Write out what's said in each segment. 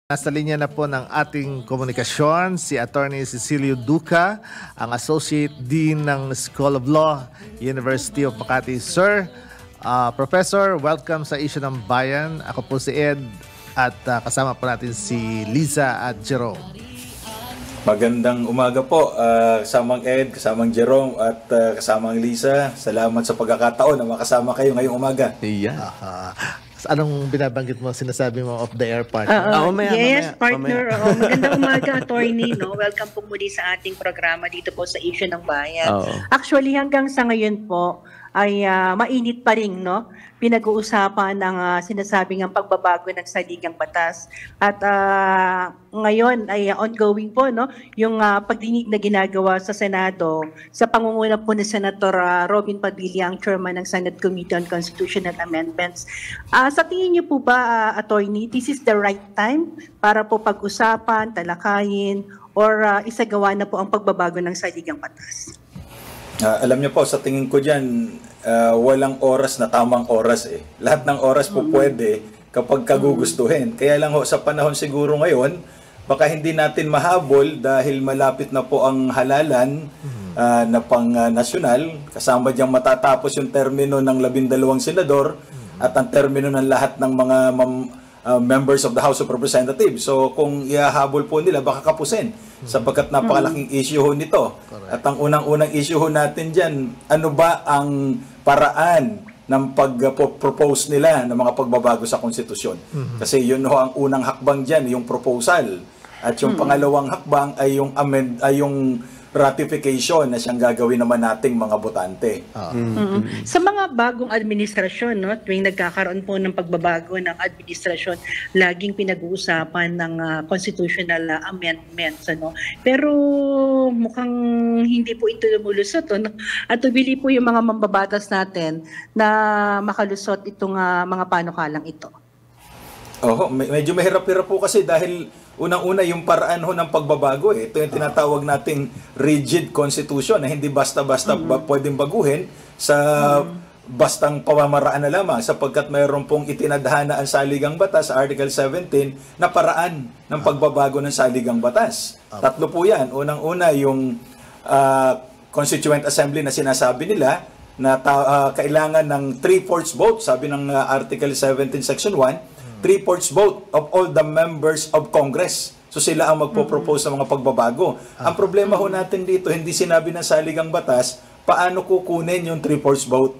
Nasa linya na po ng ating komunikasyon si Attorney Cecilio Duca, ang Associate Dean ng School of Law, University of Makati. Sir, Professor, welcome sa Isyu ng Bayan. Ako po si Ed at kasama po natin si Liza at Jerome. Magandang umaga po, kasamang Ed, kasamang Jerome at kasamang Liza. Salamat sa pagkakataon na makasama kayo ngayong umaga. Yeah. Anong binabanggit mo, sinasabi mo of the air partner? Yes, partner. Magandang umaga, attorney. Welcome po muli sa ating programa dito po sa Isyu ng Bayan. Actually, hanggang sa ngayon po ay mainit pa rin, pinag-uusapan ng sinasabing ang pagbabago ng saligang batas. At ngayon ay ongoing po, yung pagdinig na ginagawa sa Senado sa pangunguna po ni Senator Robin Padilla, ang chairman ng Senate Committee on Constitutional Amendments. Sa tingin niyo po ba, attorney, this is the right time para po pag-usapan, talakayin, or isagawa na po ang pagbabago ng saligang batas? Alam niyo po, sa tingin ko dyan, walang oras na tamang oras eh. Lahat ng oras po pwede kapag kagugustuhin. Kaya lang ho, sa panahon siguro ngayon, baka hindi natin mahabol dahil malapit na po ang halalan na pang-nasyonal. Kasama diyang matatapos yung termino ng 12 senador at ang termino ng lahat ng mga members of the House of Representatives. So kung ihahabol po nila, baka kapusin sapagkat napakalaking issue ho nito. At ang unang-unang issue ho natin dyan, ano ba ang paraan ng pag-propose nila ng mga pagbabago sa konstitusyon? Kasi yun ho ang unang hakbang dyan, yung proposal. At yung pangalawang hakbang ay yung ratification na siyang gagawin naman nating mga botante. Sa mga bagong administrasyon, tuwing nagkakaroon po ng pagbabago ng administrasyon, laging pinag-uusapan ng constitutional amendments. Pero mukhang hindi po ito lumulusot. At tubili po yung mga mambabatas natin na makalusot itong mga panukalang ito. Medyo mahirap-hirap po kasi dahil unang-una yung paraan ho ng pagbabago. Ito yung tinatawag nating rigid constitution na hindi basta-basta pwedeng baguhin sa bastang pamamaraan na lamang sapagkat mayroon pong itinadhana ang saligang batas sa Article 17 na paraan ng pagbabago ng saligang batas. Tatlo po yan. Unang-una yung Constituent Assembly na sinasabi nila na kailangan ng 3/4 vote, sabi ng Article 17 Section 1, 3/4 vote of all the members of Congress. So sila ang magpo-propose ng mga pagbabago. Ang problema ho natin dito, hindi sinabi ng saligang batas, paano kukunin yung 3/4 vote?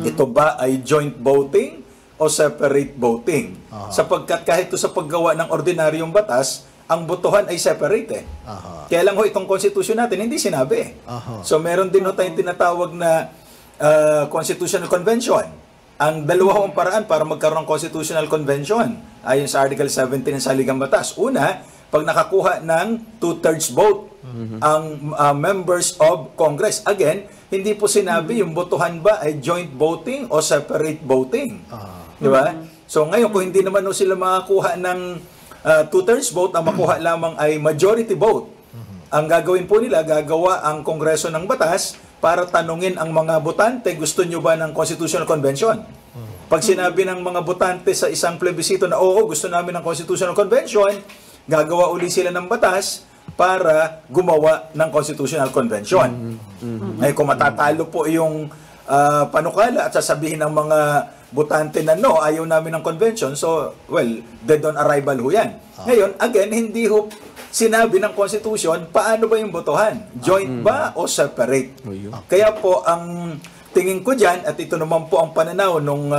Ito ba ay joint voting o separate voting? Sapagkat kahit ito sa paggawa ng ordinaryong batas, ang botohan ay separate Kaya lang ho itong constitution natin, hindi sinabi. So meron din ho tayong tinatawag na Constitutional Convention. Ang dalawa hong paraan para magkaroon ng Constitutional Convention ayon sa Article 17 ng Saligang Batas. Una, pag nakakuha ng 2/3 vote ang members of Congress. Again, hindi po sinabi yung botohan ba ay joint voting o separate voting. Di ba? So ngayon, kung hindi naman sila makakuha ng 2/3 vote, ang makuha lamang ay majority vote. Ang gagawin po nila, gagawa ang Kongreso ng batas para tanungin ang mga botante, gusto nyo ba ng Constitutional Convention? Pag sinabi ng mga botante sa isang plebisito na oo, gusto namin ng Constitutional Convention, gagawa uli sila ng batas para gumawa ng Constitutional Convention. Ay kung matatalo po yung panukala at sasabihin ng mga botante na no, ayaw namin ng convention, so, well, dead on arrival ho yan. Ngayon, again, hindi ho sinabi ng Constitution, paano ba yung botohan? Joint ba o separate? Kaya po, ang tingin ko dyan, at ito naman po ang pananaw nung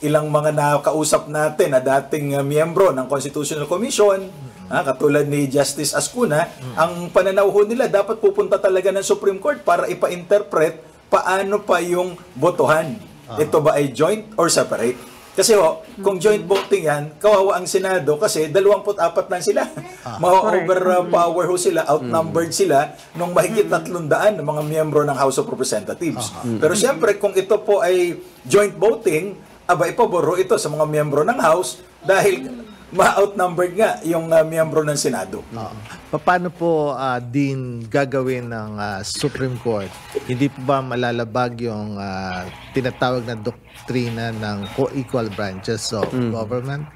ilang mga nakausap natin na dating miyembro ng Constitutional Commission, katulad ni Justice Ascuna, ang pananaw ho nila, dapat pupunta talaga ng Supreme Court para ipa-interpret paano pa yung botohan. Ito ba ay joint or separate? Kasi kung joint voting yan, kawawa ang Senado kasi 24 lang sila. Ma-overpower sila, outnumbered sila nung mahigit 300 ng mga miyembro ng House of Representatives. Pero siyempre, kung ito po ay joint voting, ipaboro ito sa mga miyembro ng House dahil ma-outnumbered nga yung miyembro ng Senado. Paano po din gagawin ng Supreme Court? Hindi po ba malalabag yung tinatawag na doktrina ng co-equal branches of government?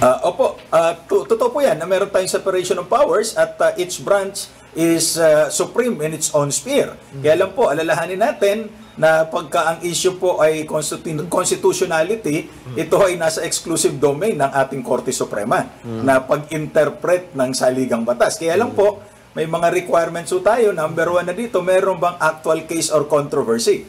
Opo, totoo po yan na meron tayong separation of powers at each branch is supreme in its own sphere. Kaya lang po, alalahanin natin na pagka ang issue po ay constitutionality, ito ay nasa exclusive domain ng ating Korte Suprema na pag-interpret ng saligang batas. Kaya lang po, may mga requirements po tayo. Number 1 na dito, meron bang actual case or controversy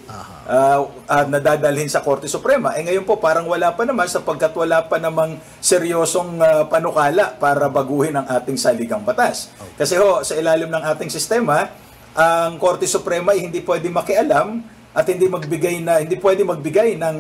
na dadalhin sa Korte Suprema? Ngayon po, parang wala pa naman sapagkat wala pa namang seryosong panukala para baguhin ang ating saligang batas. Kasi sa ilalim ng ating sistema, ang Korte Suprema ay hindi pwede makialam at hindi pwede magbigay ng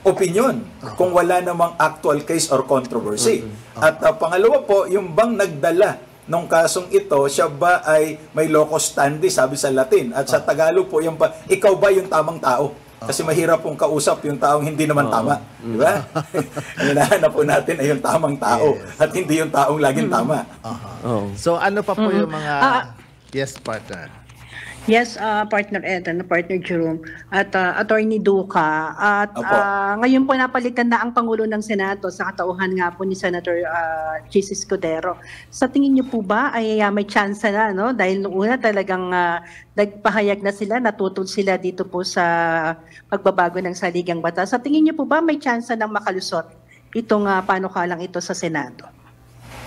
opinion kung wala namang actual case or controversy. At pangalawa po, yung bang nagdala nung kasong ito, siya ba ay may locus standi, sabi sa Latin. At sa Tagalog po, ikaw ba yung tamang tao? Kasi mahirap pong kausap yung taong hindi naman tama. Di ba? Hinahanap po natin ay yung tamang tao at hindi yung taong laging tama. So ano pa po yung mga... Yes, partner. Yes, partner Ed, partner Jerome, at Attorney Duca. At ngayon po napalitan na ang Pangulo ng Senado sa katauhan nga po ni Senator Chis Escudero. Sa tingin niyo po ba ay may chance na, no? Dahil noong una talagang nagpahayag na sila, natutol sila dito po sa pagbabago ng saligang batas. Sa tingin niyo po ba may chance na makalusot itong panukalang ito sa Senado?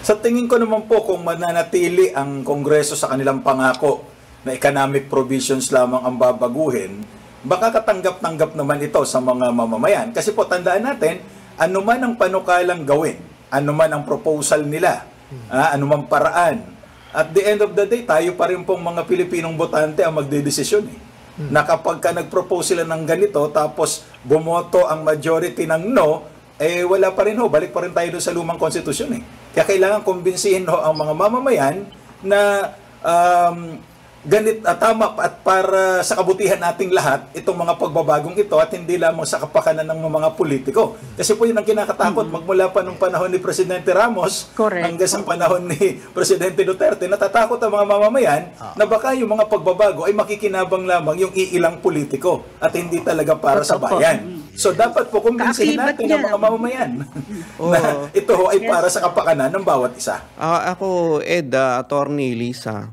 Sa tingin ko naman po, kung mananatili ang Kongreso sa kanilang pangako na economic provisions lamang ang babaguhin, baka katanggap-tanggap naman ito sa mga mamamayan. Kasi po, tandaan natin, ano man ang panukalang gawin, ano man ang proposal nila, ano man paraan, at the end of the day, tayo pa rin pong mga Pilipinong botante ang magdedesisyon. Na kapag ka nag-propose sila ng ganito, tapos bumoto ang majority ng no, wala pa rin balik pa rin tayo doon sa lumang konstitusyon. Kaya kailangan kumbinsihin ang mga mamamayan na tama at para sa kabutihan nating lahat itong mga pagbabagong ito at hindi lamang sa kapakanan ng mga politiko. Kasi po yun ang kinakatakot magmula pa nung panahon ni Presidente Ramos hanggang sa panahon ni Presidente Duterte. Natatakot ang mga mamamayan na baka yung mga pagbabago ay makikinabang lamang yung iilang politiko at hindi talaga para sa bayan. So dapat po kumbinsihin natin ang mga mamamayan na ito ay para sa kapakanan ng bawat isa. Ako, Ed, Attorney Lisa,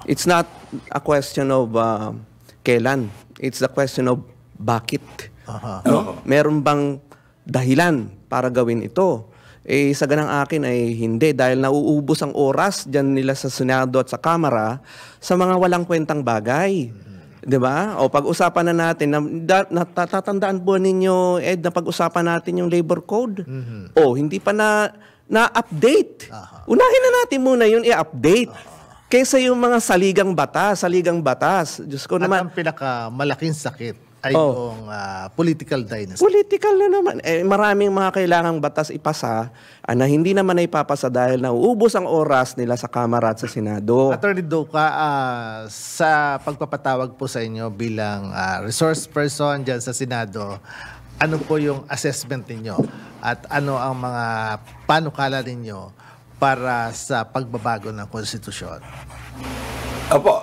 it's not a question of kailan. It's a question of bakit. No? Meron bang dahilan para gawin ito? Sa ganang akin ay hindi. Dahil nauubos ang oras dyan nila sa Senado at sa Kamara sa mga walang kwentang bagay. Diba? O pag-usapan na natin, natatandaan po ninyo, Ed, na pag-usapan natin yung labor code. O, hindi pa na-update. Unahin na natin muna yun i-update. Kaysa yung mga saligang batas. Diyos ko naman. At ang pinakamalaking sakit ay yung political dynasty. Political na naman. Maraming mga kailangang batas ipasa na hindi naman na ipapasa dahil nauubos ang oras nila sa Kamara at sa Senado. Attorney Duca, sa pagpapatawag po sa inyo bilang resource person dyan sa Senado, ano po yung assessment ninyo? At ano ang mga panukala ninyo para sa pagbabago ng konstitusyon? Opo,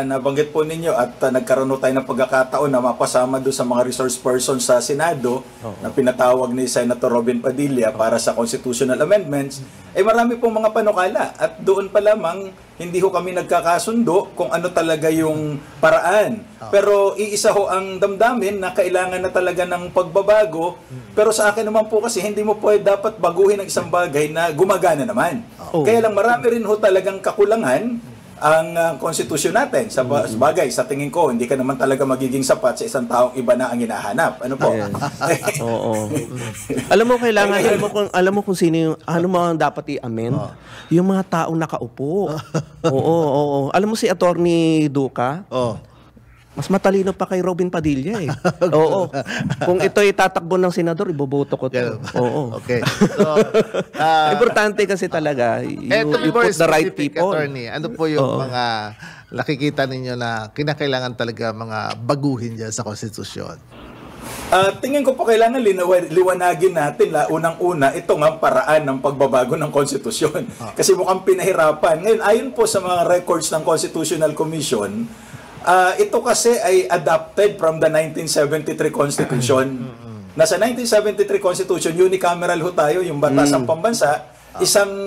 nabanggit po ninyo at nagkaroon tayo ng pagkakataon na mapasama doon sa mga resource person sa Senado na pinatawag ni Senator Robin Padilla para sa constitutional amendments. Marami pong mga panukala at doon pa lamang hindi kami nagkakasundo kung ano talaga yung paraan. Pero iisa ang damdamin na kailangan na talaga ng pagbabago. Pero sa akin naman po kasi hindi mo dapat baguhin ang isang bagay na gumagana naman. Kaya lang marami rin talagang kakulangan ang konstitusyon natin. Sa bagay, sa tingin ko, hindi ka naman talaga magiging sapat sa isang taong iba na ang hinahanap. Ano po? Oo. Alam mo, alam mo kung sino yung, ano mo ang dapat i-amend? Yung mga taong nakaupo. Oo. Alam mo si Attorney Duca? Mas matalino pa kay Robin Padilla Oo. Kung ito'y tatakbo ng senador, iboboto ko to. Oo. Okay. So, importante kasi talaga, you put the right people. Attorney, ano po yung mga nakikita ninyo na kinakailangan talaga mga baguhin dyan sa konstitusyon? Tingin ko po kailangan liwanagin natin na unang-una ito nga paraan ng pagbabago ng konstitusyon. Kasi mukhang pinahirapan. Ngayon, ayon po sa mga records ng Constitutional Commission, ito kasi ay adapted from the 1973 Constitution. Nasa 1973 Constitution, unicameral ho tayo, yung batas ng pambansa, isang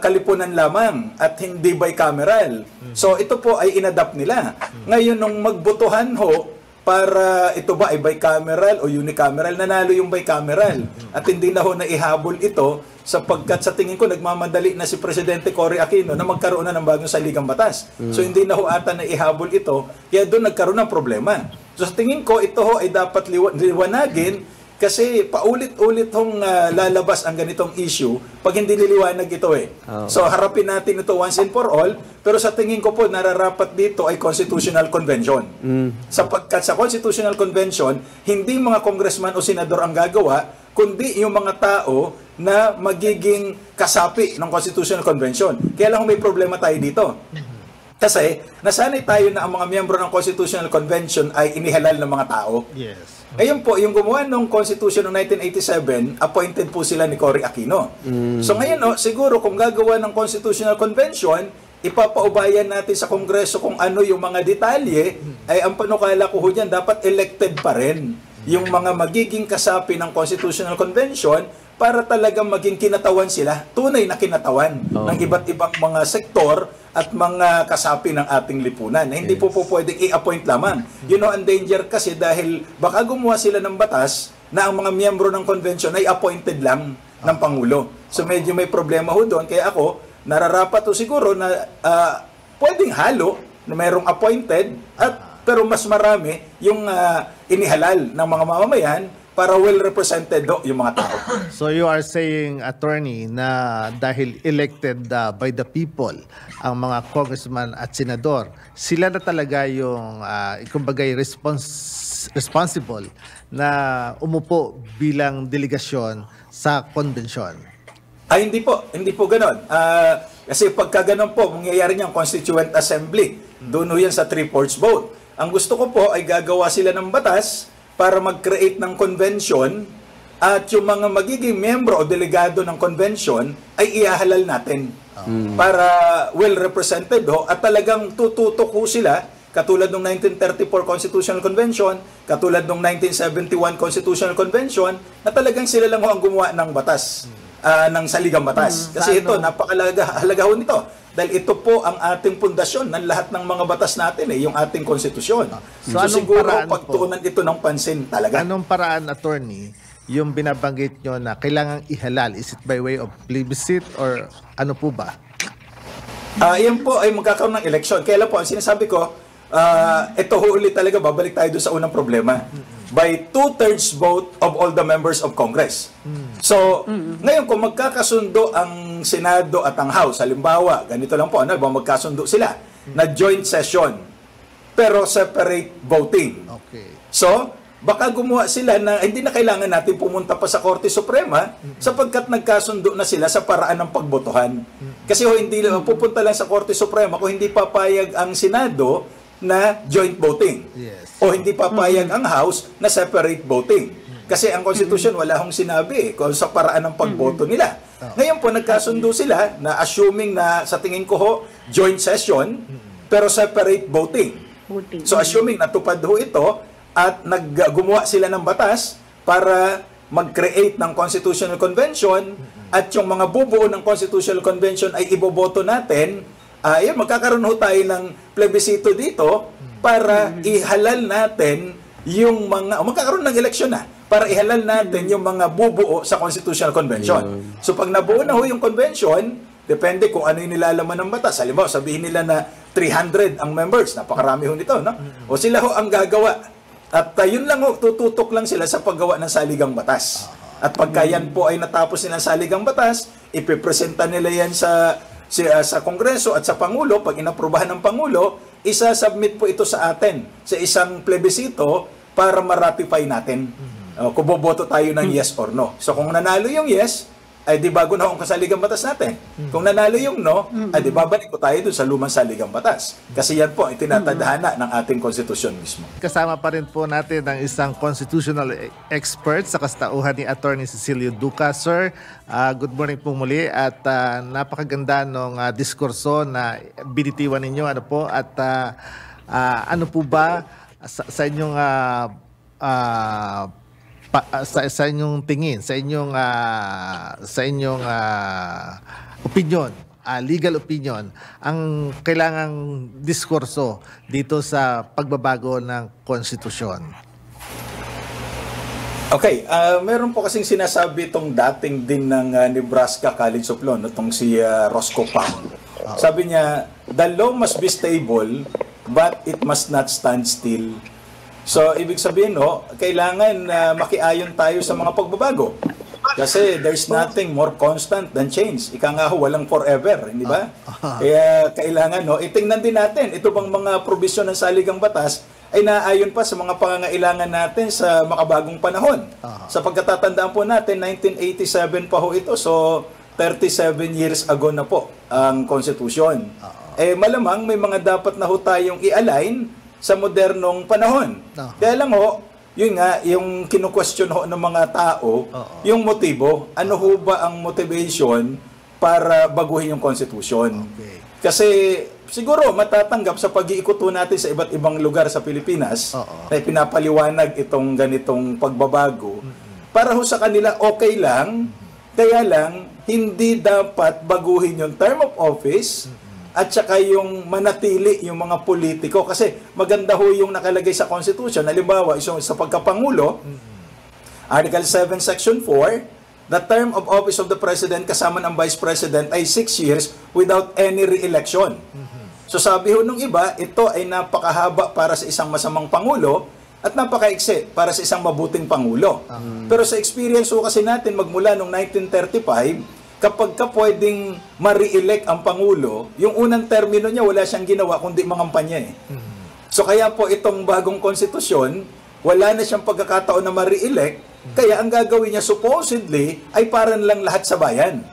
kalipunan lamang at hindi bicameral. So ito po ay inadapt nila. Ngayon, nung magbotohan ho, para ito ba ay bicameral o unicameral, nanalo yung bicameral. At hindi na ho naihabol ito sapagkat sa tingin ko nagmamadali na si Presidente Cory Aquino na magkaroon na ng bagong saligang batas. So hindi na ho ata naihabol ito, kaya doon nagkaroon ng problema. So sa tingin ko ito ho ay dapat liwanagin kasi paulit-ulit hong lalabas ang ganitong issue pag hindi niliwanag ito eh. So harapin natin ito once and for all, pero sa tingin ko po nararapat dito ay Constitutional Convention. Sapagkat sa Constitutional Convention, hindi mga congressman o senador ang gagawa, kundi yung mga tao na magiging kasapi ng Constitutional Convention. Kaya lang may problema tayo dito. Kasi nasanay tayo na ang mga miyembro ng Constitutional Convention ay inihalal ng mga tao. Yes. Ngayon po, yung gumawa ng Constitution ng 1987, appointed po sila ni Cory Aquino. So ngayon, siguro kung gagawa ng Constitutional Convention, ipapaubayan natin sa Kongreso kung ano yung mga detalye, ay ang panukala ko ho dyan, dapat elected pa rin yung mga magiging kasapi ng Constitutional Convention para talagang maging kinatawan sila, tunay na kinatawan ng iba't ibang mga sektor at mga kasapi ng ating lipunan. Hindi po pwedeng i-appoint lamang. You know, ang danger kasi dahil baka gumawa sila ng batas na ang mga miyembro ng convention ay appointed lang ng Pangulo. So medyo may problema ho doon. Kaya ako, nararapat ho siguro na pwedeng halo na mayroong appointed at pero mas marami yung inihalal ng mga mamamayan para well represented yung mga tao. So you are saying, attorney, na dahil elected by the people ang mga congressman at senador, sila na talaga yung kumbagay responsible na umupo bilang delegasyon sa konbensyon? Ay, hindi po ganon. Kasi pagka ganon po, mangyayari niyang Constituent Assembly. Doon ho yan sa 3/4 vote. Ang gusto ko po ay gagawa sila ng batas para mag-create ng convention at yung mga magiging miyembro o delegado ng convention ay ihahalal natin para well represented at talagang tututok ho sila katulad ng 1934 Constitutional Convention, katulad ng 1971 Constitutional Convention na talagang sila lang ho ang gumawa ng batas, ng saligang batas. Kasi ito, napakahalaga ho nito. Dahil ito po ang ating pundasyon ng lahat ng mga batas natin, yung ating konstitusyon. So siguro pagtuunan ito ng pansin talaga. Anong paraan, attorney, yung binabanggit nyo na kailangang ihalal? Is it by way of plebiscite or ano po ba? Yan po ay magkakaroon ng eleksyon. Kaya lang po, ang sinasabi ko, ito ho ulit talaga, babalik tayo doon sa unang problema. By 2/3 vote of all the members of Congress. So, ngayon kung magkakasundo ang Senado at ang House, halimbawa, ganito lang po, magkasundo sila na joint session, pero separate voting. Okay. So, baka gumawa sila na hindi na kailangan natin pumunta pa sa Korte Suprema sapagkat nagkasundo na sila sa paraan ng pagbotohan. Kasi hindi pupunta lang sa Korte Suprema kung hindi papayag ang Senado na joint voting. Yes. O hindi papayag ang House na separate voting. Kasi ang Constitution wala hong sinabi kung sa paraan ng pagboto nila. Ngayon po nagkasundo sila na assuming na sa tingin ko ho joint session pero separate voting. So assuming natupad ho ito at gumawa sila ng batas para mag-create ng Constitutional Convention at yung mga bubuo ng Constitutional Convention ay iboboto natin, magkakaroon ho tayo ng plebisito dito para ihalal natin yung mga, magkakaroon ng eleksyon na, para ihalal natin yung mga bubuo sa Constitutional Convention. So pag nabuo na ho yung convention, depende kung ano yung nilalaman ng batas. Halimbawa, sabihin nila na 300 ang members, napakarami ho nito, no? O sila ho ang gagawa. At yun lang ho, tututok lang sila sa paggawa ng saligang batas. At pagka yan po ay natapos nilang saligang batas, ipipresenta nila yan sa Kongreso at sa Pangulo. Pag inaprubahan ng Pangulo, isa-submit po ito sa atin sa isang plebisito para ma-ratify natin. Kung boboto tayo ng yes or no. So kung nanalo yung yes, ay di bago na ang kasaligang batas natin. Kung nanalo yung no, ay di babalik po tayo dun sa lumang saligang batas. Kasi yan po ay tinatadhana ng ating konstitusyon mismo. Kasama pa rin po natin ang isang constitutional expert sa kastauhan ni Attorney Cecilio Duca. Sir, good morning po muli at napakaganda ng diskurso na binitiwan ninyo. Ano po? At ano po ba sa inyong sa inyong tingin, sa inyong opinion, legal opinion, ang kailangang diskurso dito sa pagbabago ng konstitusyon? Okay, meron po kasing sinasabi itong dating din ng Nebraska College of Law, itong si Roscoe Pound. Sabi niya, the law must be stable, but it must not stand still. So, ibig sabihin, kailangan makiayon tayo sa mga pagbabago. Kasi there's nothing more constant than change. Ika nga walang forever, hindi ba? Kaya kailangan, itingnan din natin, ito bang mga probisyon ng saligang batas ay naayon pa sa mga pangangailangan natin sa makabagong panahon. Sa pagkatatandaan po natin, 1987 pa ho ito. So, 37 years ago na po ang konstitusyon. Malamang may mga dapat na ho tayong i-align sa modernong panahon. Kaya lang yun nga, yung kinu-question ho ng mga tao, yung motibo, ano ho ba ang motivation para baguhin yung konstitusyon? Kasi siguro matatanggap sa pag-iikot natin sa iba't ibang lugar sa Pilipinas na pinapaliwanag itong ganitong pagbabago. Para ho sa kanila okay lang, kaya lang hindi dapat baguhin yung term of office at saka yung manatili yung mga politiko. Kasi maganda ho yung nakalagay sa Constitution. Halimbawa, sa pagkapangulo, Article 7, Section 4, the term of office of the President kasama ng Vice President ay 6 years without any re-election. So sabi ho nung iba, ito ay napakahaba para sa isang masamang Pangulo at napakaiksi para sa isang mabuting Pangulo. Pero sa experience ho kasi natin magmula noong 1935, kapag ka pwedeng ma-re-elect ang Pangulo, yung unang termino niya wala siyang ginawa kundi mangampanya . So kaya po itong bagong konstitusyon, wala na siyang pagkakataon na ma-re-elect, kaya ang gagawin niya supposedly ay parang lang lahat sa bayan.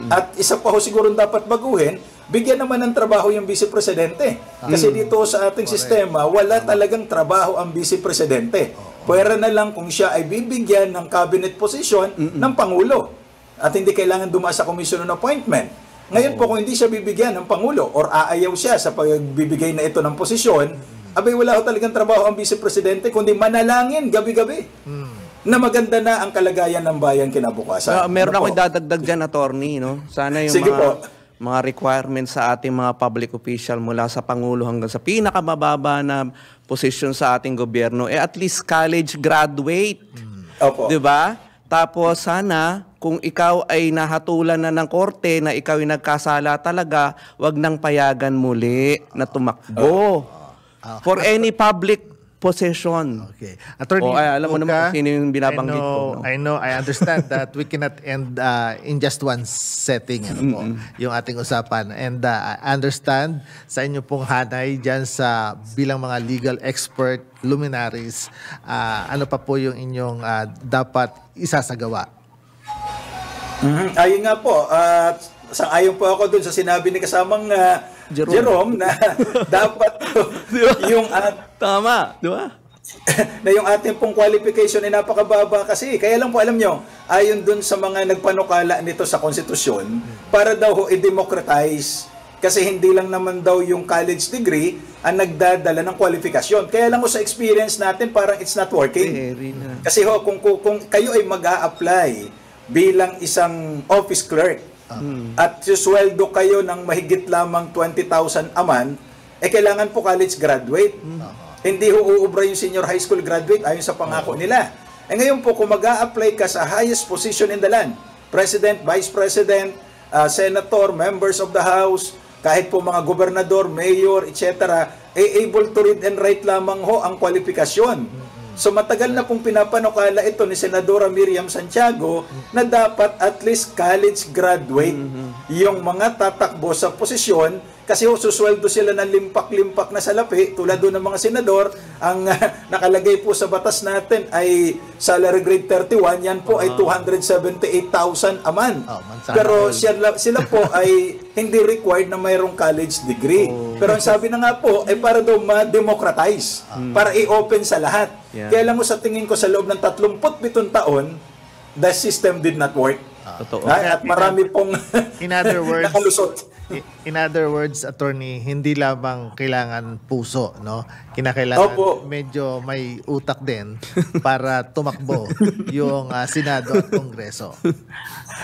At isa pa ho siguro dapat baguhin, bigyan naman ng trabaho yung Vice Presidente. Kasi dito sa ating sistema, wala talagang trabaho ang Vice Presidente. Pwera na lang kung siya ay bibigyan ng cabinet position ng Pangulo. At hindi kailangan dumaan sa commission on appointment. Ngayon po, kung hindi siya bibigyan ng Pangulo or aayaw siya sa pagbibigay na ito ng posisyon, abay wala ho talagang trabaho ang Vice Presidente, kundi manalangin gabi-gabi na maganda na ang kalagayan ng bayan kinabukasan. Meron ako dadagdag dyan, attorney. Sana yung mga requirements sa ating mga public official mula sa Pangulo hanggang sa pinakamababa na posisyon sa ating gobyerno, at least college graduate. Diba? Tapos sana, kung ikaw ay nahatulan na ng korte na ikaw ay nagkasala talaga, wag nang payagan muli na tumakbo for any public possession. Okay. Attorney, alam mo naman kung sino yung binabanggit ko. I understand that we cannot end in just one setting yung ating usapan. And I understand sa inyo pong hanay dyan sa bilang mga legal expert, luminaries, ano pa po yung inyong dapat isasagawa? Ayun nga po, sang-ayon po ako dun sa sinabi ni kasamang Jerome na dapat yung tama, di ba? na yung ating pong qualification ay napakababa kasi. Kaya lang po alam nyo, ayon dun sa mga nagpanukala nito sa konstitusyon, para daw ho i-democratize. Kasi hindi lang naman daw yung college degree ang nagdadala ng kwalifikasyon. Kaya lang ho sa experience natin, parang it's not working. Kasi ho, kung kayo ay mag-a-apply bilang isang office clerk, at susweldo kayo ng mahigit lamang 20,000 a month, kailangan po college graduate. Hindi ho uubra yung senior high school graduate ayon sa pangako nila. Ngayon po, kung mag-a-apply ka sa highest position in the land, President, Vice President, Senator, Members of the House, kahit po mga gobernador, mayor, etc., able to read and write lamang ho ang kwalifikasyon. So matagal na pong pinapanukala ito ni Senadora Miriam Santiago na dapat at least college graduate yung mga tatakbo sa posisyon, kasi susweldo sila ng limpak-limpak na salapi tulad doon ng mga senador. Ang nakalagay po sa batas natin ay salary grade 31, yan po ay 278,000 a month. Pero sila po ay hindi required na mayroong college degree. Pero ang sabi na nga po ay para daw ma-democratize, para i-open sa lahat. Kaya lang mo sa tingin ko sa loob ng 37 taon, the system did not work. Totoo. At marami pong in other words, nakalusot. In other words, attorney, hindi lamang kailangan puso, no? Kinakailangan medyo may utak din para tumakbo yung Senado at Kongreso.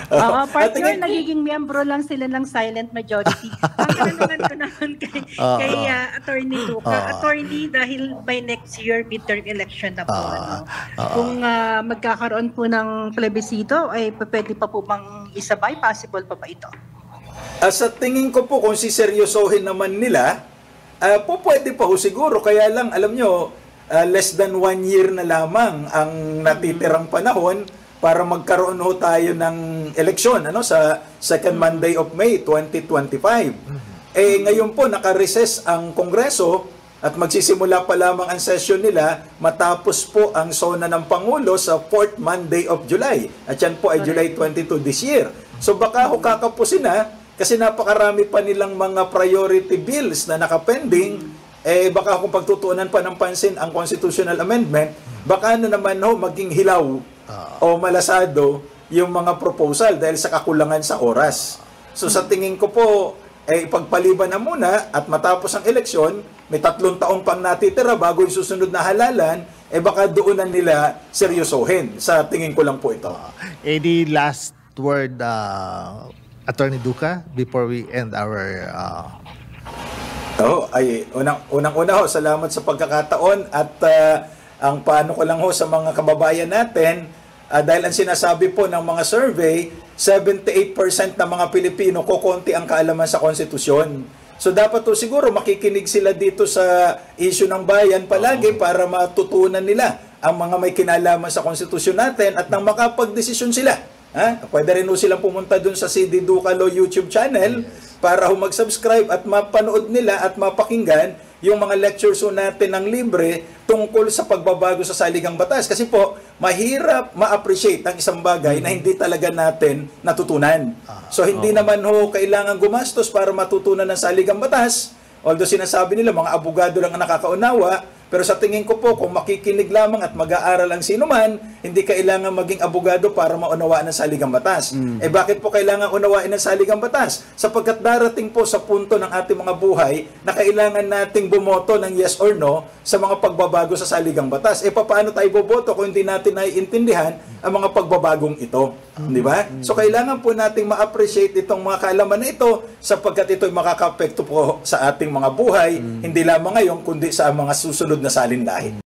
Partner, nagiging miyembro lang sila ng silent majority. Ang tanungan ko naman kay Attorney Duca. Attorney, dahil by next year, midterm election na po. Kung magkakaroon po ng plebisito, ay pwede pa po bang isabay? Possible pa ba ito? Sa tingin ko po, kung siseryosohin naman nila, pwede pa ho siguro. Kaya lang, alam nyo, less than 1 year na lamang ang natitirang panahon para magkaroon ho tayo ng eleksyon sa second Monday of May 2025. Ngayon po, naka-recess ang Kongreso at magsisimula pa lamang ang session nila matapos po ang sona ng Pangulo sa 4th Monday of July. At yan po ay July 22 this year. So baka ho kakapusin na kasi napakarami pa nilang mga priority bills na nakapending. Baka kung pagtutuunan pa ng pansin ang constitutional amendment, baka na naman maging hilaw o malasado yung mga proposal dahil sa kakulangan sa oras. So sa tingin ko po, ipagpaliban na muna at matapos ang eleksyon, may 3 taon pang natitira bago yung susunod na halalan, baka doonan nila seryosohin. Sa tingin ko lang po ito. Any last word, Attorney Duca, before we end our... Unang-una salamat sa pagkakataon at ang paano ko lang sa mga kababayan natin, dahil ang sinasabi po ng mga survey, 78% ng mga Pilipino kokonti ang kaalaman sa konstitusyon. So dapat siguro makikinig sila dito sa issue ng bayan palagi para matutunan nila ang mga may kinalaman sa konstitusyon natin at nang makapagdesisyon sila. Pwede rin silang pumunta dun sa CD Duca Law YouTube channel para mag-subscribe at mapanood nila at mapakinggan yung mga lectures natin ng libre tungkol sa pagbabago sa saligang batas. Kasi po, mahirap ma-appreciate ang isang bagay na hindi talaga natin natutunan. So hindi naman kailangan gumastos para matutunan ng saligang batas. Although sinasabi nila mga abogado lang ang nakakaunawa, pero sa tingin ko po, kung makikinig lamang at mag-aaral ang sino man, hindi kailangan maging abogado para maunawaan ang saligang batas. Bakit po kailangan unawain ang saligang batas? Sapagkat darating po sa punto ng ating mga buhay na kailangan nating bumoto ng yes or no sa mga pagbabago sa saligang batas. Paano tayo boboto kung hindi natin naiintindihan ang mga pagbabagong ito? Di ba? So kailangan po nating ma-appreciate itong mga kaalaman na ito sapagkat ito'y makaka-apekto po sa ating mga buhay, hindi lamang ngayon kundi sa mga susunod na salinlahi.